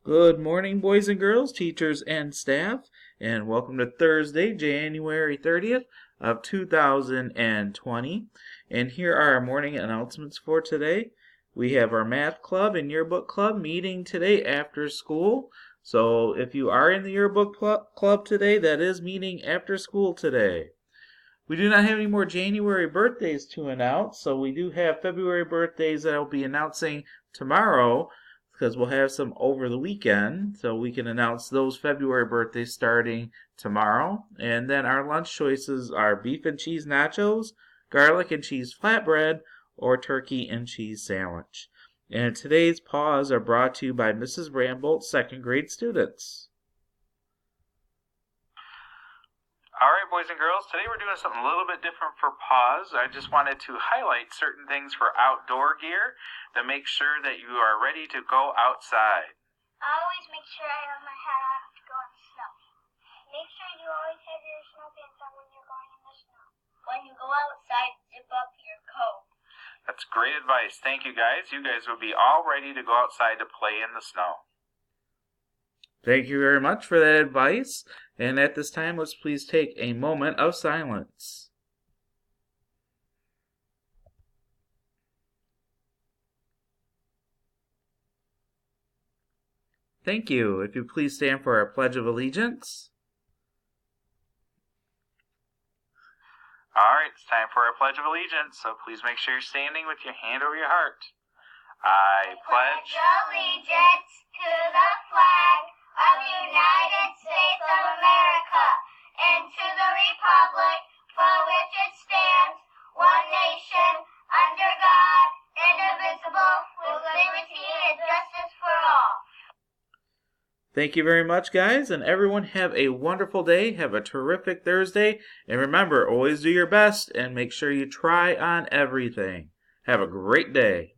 Good morning, boys and girls, teachers and staff, and welcome to Thursday, January 30th of 2020. And here are our morning announcements for today. We have our math club and yearbook club meeting today after school. So if you are in the yearbook club today, that is meeting after school today. We do not have any more January birthdays to announce, so we do have February birthdays that I'll be announcing tomorrow, because we'll have some over the weekend, so we can announce those February birthdays starting tomorrow. And then our lunch choices are beef and cheese nachos, garlic and cheese flatbread, or turkey and cheese sandwich. And today's paws are brought to you by Mrs. Brambolt's second grade students. All right, boys and girls, today we're doing something a little bit different for paws. I just wanted to highlight certain things for outdoor gear to make sure that you are ready to go outside. I always make sure I have my hat on to go in the snow. Make sure you always have your snow pants on when you're going in the snow. When you go outside, zip up your coat. That's great advice. Thank you, guys. You guys will be all ready to go outside to play in the snow. Thank you very much for that advice. And at this time, let's please take a moment of silence. Thank you. If you please stand for our Pledge of Allegiance. All right, it's time for our Pledge of Allegiance, so please make sure you're standing with your hand over your heart. I pledge allegiance to the flag of the United States of America and to the republic for which it stands, one nation, under God, indivisible, with liberty and justice for all. Thank you very much, guys, and everyone have a wonderful day. Have a terrific Thursday, and remember, always do your best and make sure you try on everything. Have a great day.